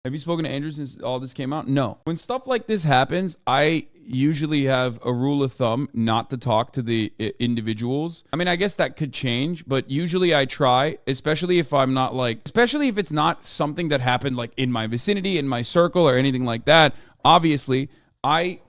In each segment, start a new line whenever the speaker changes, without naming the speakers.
Have you spoken to Andrew since all this came out? No. When stuff like this happens, I usually have a rule of thumb not to talk to the individuals. I mean, I guess that could change, but usually I try, especially if I'm not like, especially if it's not something that happened like in my vicinity, in my circle, or anything like that. Obviously, I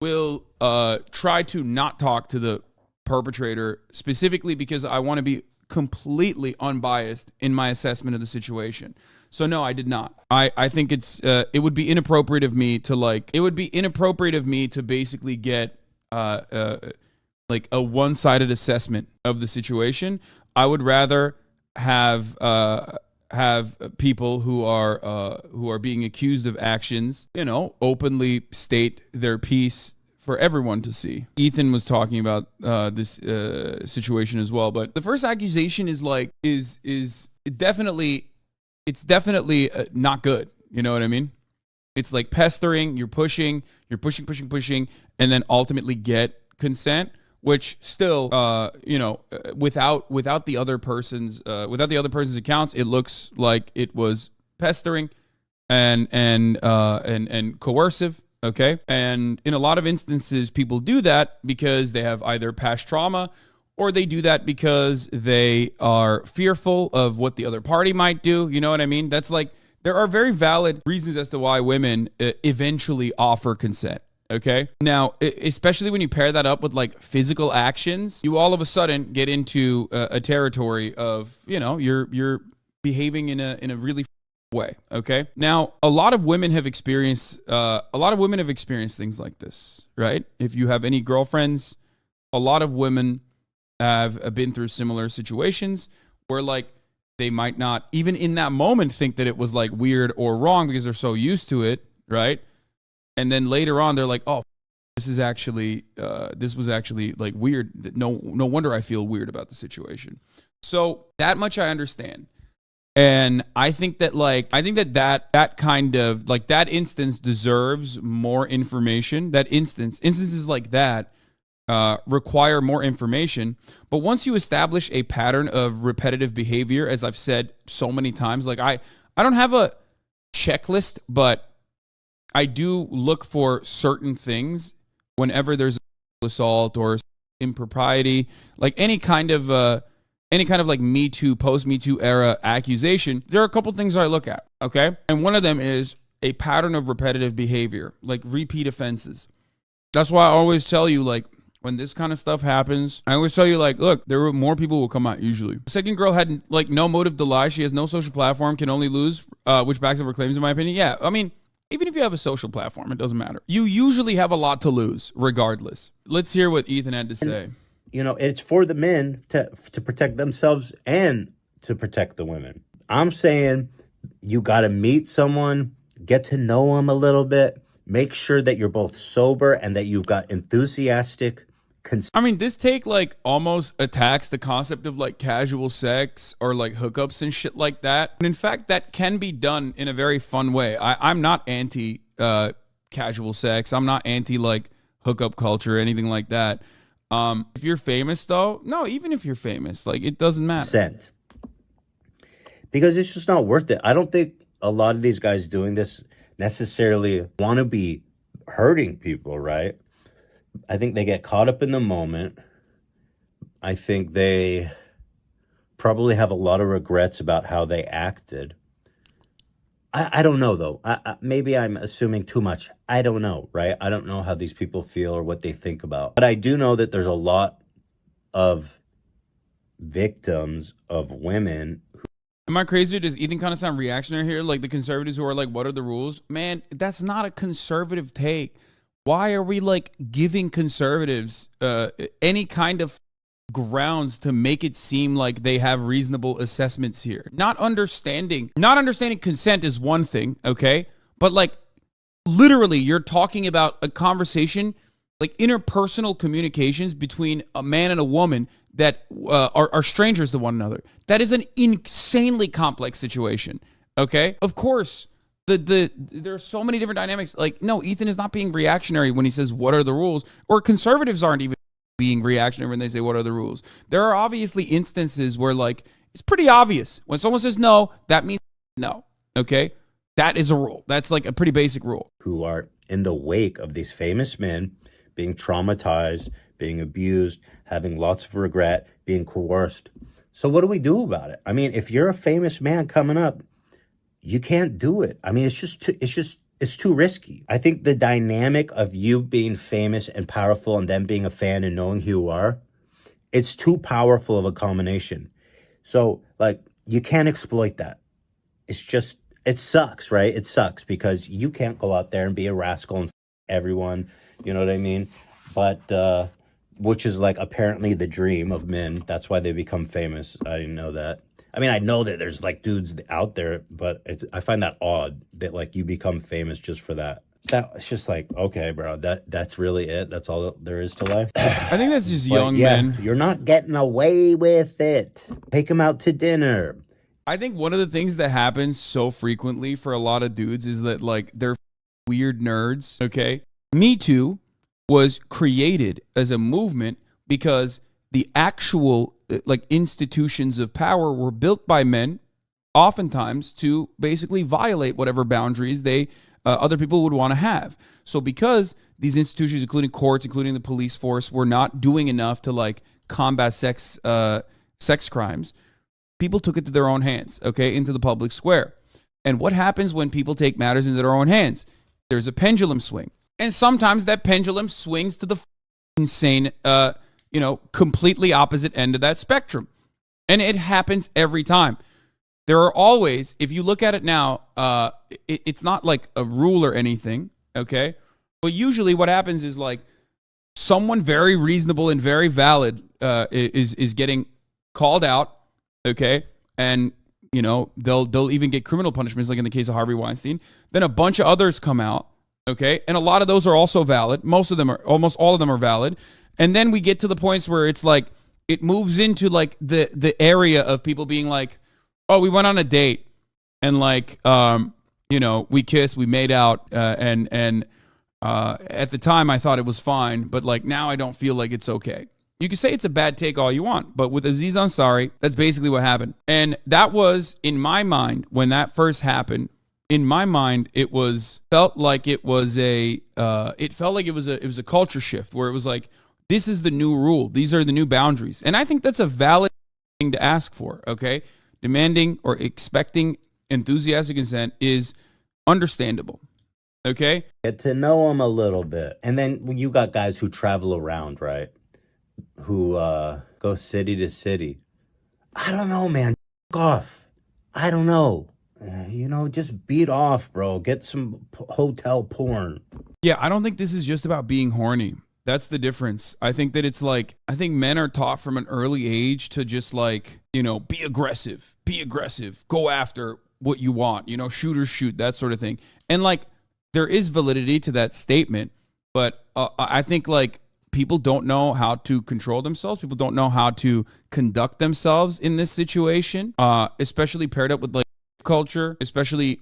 will try to not talk to the perpetrator specifically because I want to be completely unbiased in my assessment of the situation. So no, I did not. I think it would be inappropriate of me to basically get like a one-sided assessment of the situation. I would rather have people who are being accused of actions, openly state their piece for everyone to see. Ethan was talking about this situation as well, but the first accusation is definitely not good. You know what I mean? It's like pestering, you're pushing, and then ultimately get consent, which still, without the other person's accounts, it looks like it was pestering and coercive. Okay. And in a lot of instances, people do that because they have either past trauma or they do that because they are fearful of what the other party might do. You know what I mean? That's like, there are very valid reasons as to why women eventually offer consent. Okay. Now, especially when you pair that up with like physical actions, you all of a sudden get into a territory of, you're behaving in a really way. Okay. Now, a lot of women have experienced things like this, right? If you have any girlfriends, a lot of women have been through similar situations where like they might not even in that moment think that it was like weird or wrong because they're so used to it, right? And then later on they're like, oh, this was actually like weird. No wonder I feel weird about the situation. So that much I understand. And I think that that kind of like that instance deserves more information. That instances like that require more information. But once you establish a pattern of repetitive behavior, as I've said so many times, like I don't have a checklist, but I do look for certain things whenever there's assault or impropriety, like any kind of like Me Too, post-Me Too era accusation. There are a couple things I look at, okay? And one of them is a pattern of repetitive behavior, like repeat offenses. That's why I always tell you, like, when this kind of stuff happens, I always tell you, like, look, there were more people will come out usually. The second girl had, like, no motive to lie. She has no social platform, can only lose, which backs up her claims, in my opinion. Yeah, I mean, even if you have a social platform, it doesn't matter. You usually have a lot to lose, regardless. Let's hear what Ethan had to say.
It's for the men to protect themselves and to protect the women. I'm saying you got to meet someone, get to know them a little bit, make sure that you're both sober and that you've got enthusiastic.
I mean, this take like almost attacks the concept of like casual sex or like hookups and shit like that. And in fact, that can be done in a very fun way. I'm not anti casual sex. I'm not anti like hookup culture or anything like that. If you're famous though, no, even if you're famous, like it doesn't matter.
Because it's just not worth it. I don't think a lot of these guys doing this necessarily want to be hurting people, right? I think they get caught up in the moment. I think they probably have a lot of regrets about how they acted. I don't know, though. Maybe I'm assuming too much. I don't know, right? I don't know how these people feel or what they think about. But I do know that there's a lot of victims of women.
Am I crazy? Does Ethan kind of sound reactionary here? Like the conservatives who are like, what are the rules? Man, that's not a conservative take. Why are we like giving conservatives any kind of grounds to make it seem like they have reasonable assessments here? Not understanding consent is one thing, okay? But like literally you're talking about a conversation, like interpersonal communications between a man and a woman that are strangers to one another. That is an insanely complex situation, okay? Of course, there are so many different dynamics. Like, no, Ethan is not being reactionary when he says, what are the rules? Or conservatives aren't even being reactionary when they say, what are the rules? There are obviously instances where, like, it's pretty obvious. When someone says no, that means no, okay? That is a rule. That's like a pretty basic rule.
Who are in the wake of these famous men being traumatized, being abused, having lots of regret, being coerced. So what do we do about it? I mean, if you're a famous man coming up, you can't do it. I mean, it's too risky. I think the dynamic of you being famous and powerful and then being a fan and knowing who you are, it's too powerful of a combination. So like, you can't exploit that. It sucks, right? It sucks because you can't go out there and be a rascal and everyone, you know what I mean? But, which is like apparently the dream of men. That's why they become famous. I didn't know that. I mean, I know that there's like dudes out there, but I find that odd that like you become famous just for that. It's just like, okay, bro, that's really it. That's all there is to life.
I think that's just young men.
You're not getting away with it. Take them out to dinner.
I think one of the things that happens so frequently for a lot of dudes is that like they're weird nerds. Okay. Me Too was created as a movement because the actual like institutions of power were built by men oftentimes to basically violate whatever boundaries they other people would want to have. So because these institutions, including courts, including the police force, were not doing enough to like combat sex crimes, people took it to their own hands, okay, into the public square. And what happens when people take matters into their own hands? There's a pendulum swing. And sometimes that pendulum swings to the insane completely opposite end of that spectrum. And it happens every time. There are always, if you look at it now, it's not like a rule or anything, okay? But usually what happens is like someone very reasonable and very valid is getting called out, okay? And, you know, they'll even get criminal punishments, like in the case of Harvey Weinstein. Then a bunch of others come out, okay? And a lot of those are also valid. Almost all of them are valid. And then we get to the points where it's like, it moves into like the area of people being like, oh, we went on a date and like, we kissed, we made out, and at the time I thought it was fine, but like now I don't feel like it's okay. You can say it's a bad take all you want, but with Aziz Ansari, that's basically what happened. And that was, in my mind, when that first happened, in my mind, it felt like it was a culture shift where it was like, this is the new rule. These are the new boundaries. And I think that's a valid thing to ask for, okay? Demanding or expecting enthusiastic consent is understandable, okay?
Get to know them a little bit. And then you got guys who travel around, right? Who go city to city. I don't know, man. Off. I don't know. Just beat off, bro. Get some hotel porn.
Yeah, I don't think this is just about being horny. That's the difference. I think that it's like, I think men are taught from an early age to just like, be aggressive, go after what you want, shoot or shoot, that sort of thing. And like, there is validity to that statement, but I think like people don't know how to control themselves. People don't know how to conduct themselves in this situation, especially paired up with like culture,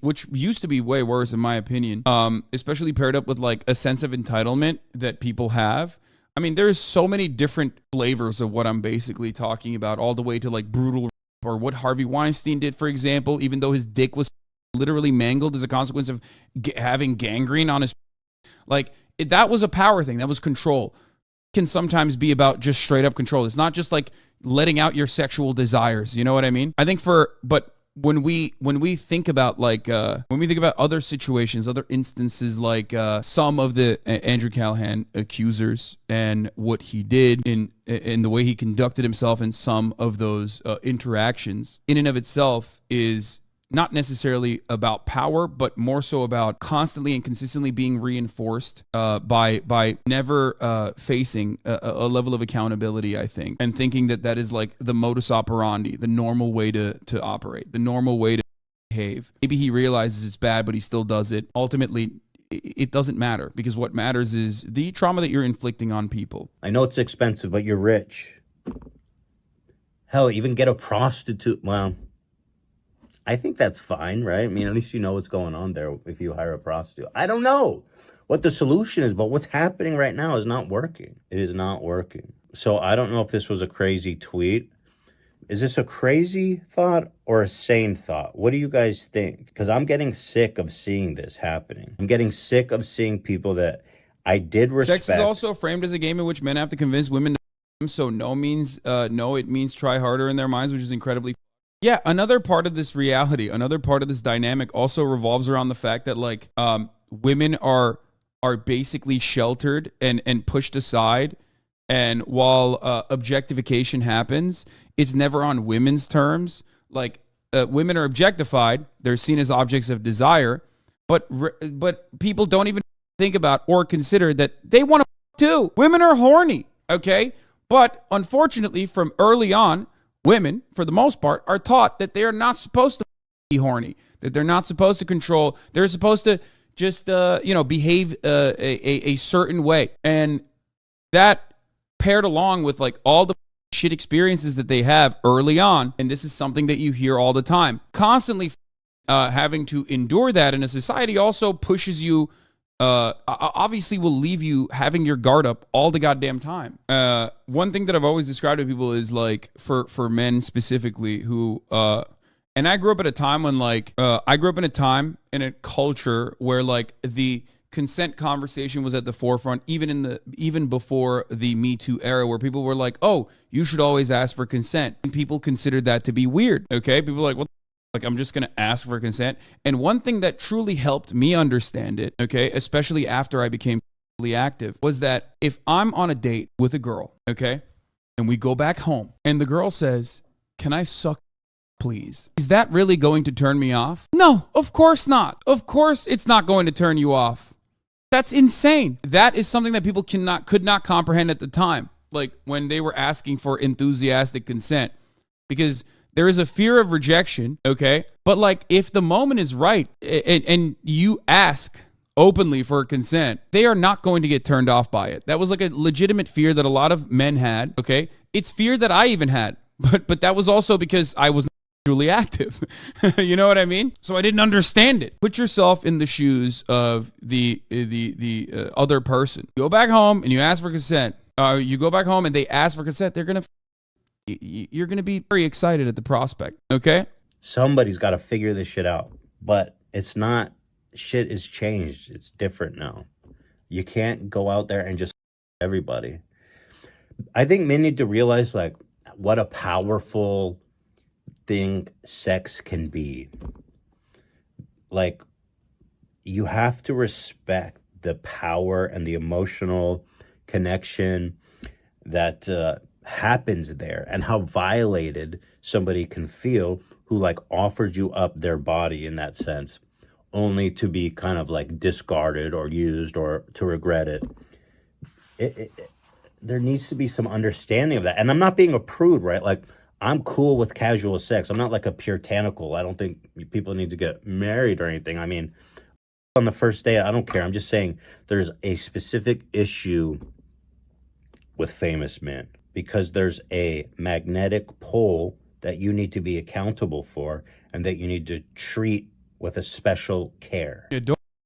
which used to be way worse in my opinion, especially paired up with like a sense of entitlement that people have. I mean, there's so many different flavors of what I'm basically talking about, all the way to like brutal, or what Harvey Weinstein did, for example, even though his dick was literally mangled as a consequence of having gangrene on his, like that was a power thing. That was control. Can sometimes be about just straight up control. It's not just like letting out your sexual desires. You know what I mean? I think but when we think about like when we think about other situations, other instances, like some of the Andrew Callaghan accusers and what he did in the way he conducted himself in some of those interactions, in and of itself is not necessarily about power, but more so about constantly and consistently being reinforced by never facing a level of accountability, I think, and thinking that is like the modus operandi, the normal way to operate, the normal way to behave. Maybe he realizes it's bad, but he still does it. Ultimately, it doesn't matter, because what matters is the trauma that you're inflicting on people.
I know it's expensive, but you're rich. Hell, even get a prostitute. Well, I think that's fine, right? I mean, at least you know what's going on there if you hire a prostitute. I don't know what the solution is, but what's happening right now is not working. It is not working. So I don't know if this was a crazy tweet. Is this a crazy thought or a sane thought? What do you guys think? Because I'm getting sick of seeing this happening. I'm getting sick of seeing people that I did respect.
Sex is also framed as a game in which men have to convince women to so no means no, it means try harder in their minds, which is incredibly. Yeah, another part of this reality, another part of this dynamic also revolves around the fact that like women are basically sheltered and pushed aside. And while objectification happens, it's never on women's terms. Like women are objectified; they're seen as objects of desire. But people don't even think about or consider that they want to too. Women are horny, okay? But unfortunately, from early on, women, for the most part, are taught that they are not supposed to be horny. That they're not supposed to control. They're supposed to just behave a certain way, and that paired along with like all the shit experiences that they have early on. And this is something that you hear all the time. Constantly having to endure that in a society also pushes you, obviously will leave you having your guard up all the goddamn time. One thing that I've always described to people is like for men specifically who, and I grew up at a time when like, I grew up in a time in a culture where like the consent conversation was at the forefront, even before the Me Too era, where people were like, "Oh, you should always ask for consent," and people considered that to be weird. Okay, people were like, "What? Like, I'm just gonna ask for consent." And one thing that truly helped me understand it, okay, especially after I became sexually active, was that if I'm on a date with a girl, okay, and we go back home, and the girl says, "Can I suck, please?" Is that really going to turn me off? No, of course not. Of course, it's not going to turn you off. That's insane. That is something that people could not comprehend at the time, like when they were asking for enthusiastic consent, because there is a fear of rejection, okay? But like if the moment is right and you ask openly for consent, they are not going to get turned off by it. That was like a legitimate fear that a lot of men had, okay? It's fear that I even had, but that was also because I was truly active. You know what I mean? So I didn't understand it. Put yourself in the shoes of the other person. Go back home and you ask for consent. You go back home and they ask for consent. You're gonna be very excited at the prospect. Okay?
Somebody's got to figure this shit out. But it's not. Shit is changed. It's different now. You can't go out there and just everybody. I think men need to realize like what a powerful thing sex can be. Like, you have to respect the power and the emotional connection that happens there, and how violated somebody can feel who like offered you up their body in that sense, only to be kind of like discarded or used or to regret it. There needs to be some understanding of that. And I'm not being a prude, right? Like, I'm cool with casual sex. I'm not like a puritanical. I don't think people need to get married or anything. I mean, on the first date, I don't care. I'm just saying there's a specific issue with famous men because there's a magnetic pull that you need to be accountable for and that you need to treat with a special care.
Yeah,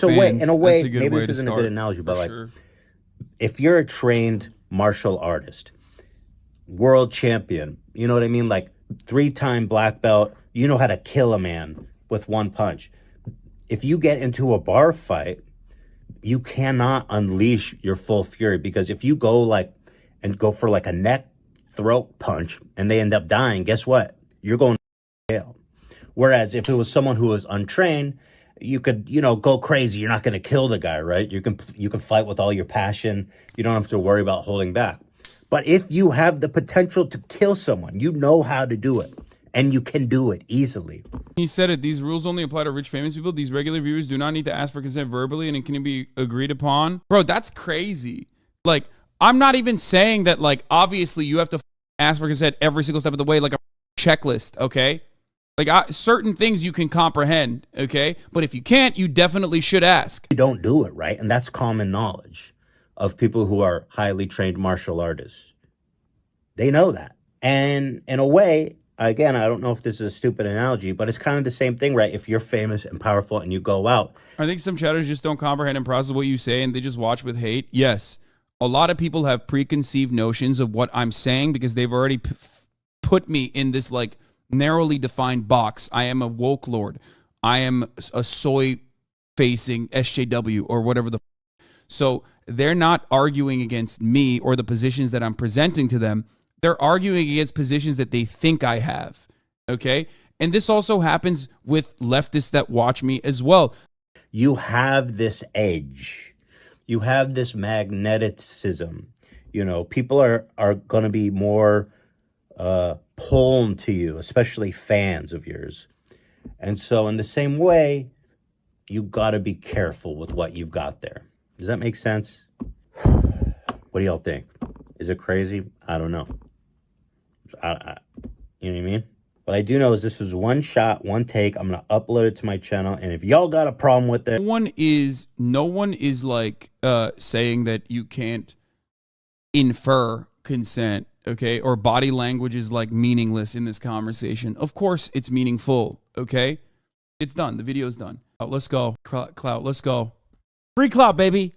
so in a way, maybe this isn't a good analogy, but like, if you're a trained martial artist, world champion, you know what I mean? Like 3-time black belt, you know how to kill a man with one punch. If you get into a bar fight, you cannot unleash your full fury, because if you go for like a neck throat punch and they end up dying, guess what? You're going to jail. Whereas if it was someone who was untrained, you could, go crazy. You're not going to kill the guy, right? You can fight with all your passion. You don't have to worry about holding back. But if you have the potential to kill someone, you know how to do it. And you can do it easily.
He said it. These rules only apply to rich, famous people. These regular viewers do not need to ask for consent verbally, and it can be agreed upon. Bro, that's crazy. Like, I'm not even saying that, like, obviously you have to ask for consent every single step of the way, like a checklist, okay? Like, certain things you can comprehend, okay? But if you can't, you definitely should ask.
You don't do it, right? And that's common knowledge of people who are highly trained martial artists. They know that. And in a way, again, I don't know if this is a stupid analogy, but it's kind of the same thing, right? If you're famous and powerful and you go out.
I think some chatters just don't comprehend and process what you say, and they just watch with hate. Yes, a lot of people have preconceived notions of what I'm saying because they've already put me in this like narrowly defined box. I am a woke lord. I am a soy facing SJW or whatever the. So they're not arguing against me or the positions that I'm presenting to them. They're arguing against positions that they think I have. Okay. And this also happens with leftists that watch me as well.
You have this edge. You have this magneticism. You know, people are going to be more pulled to you, especially fans of yours. And so in the same way, you got to be careful with what you've got there. Does that make sense? What do y'all think? Is it crazy? I don't know. You know what I mean? What I do know is this is one shot, one take. I'm going to upload it to my channel. And if y'all got a problem with it.
No one is like saying that you can't infer consent, okay? Or body language is like meaningless in this conversation. Of course it's meaningful, okay? It's done. The video's done. Let's go. Clout, let's go. Free clout, baby.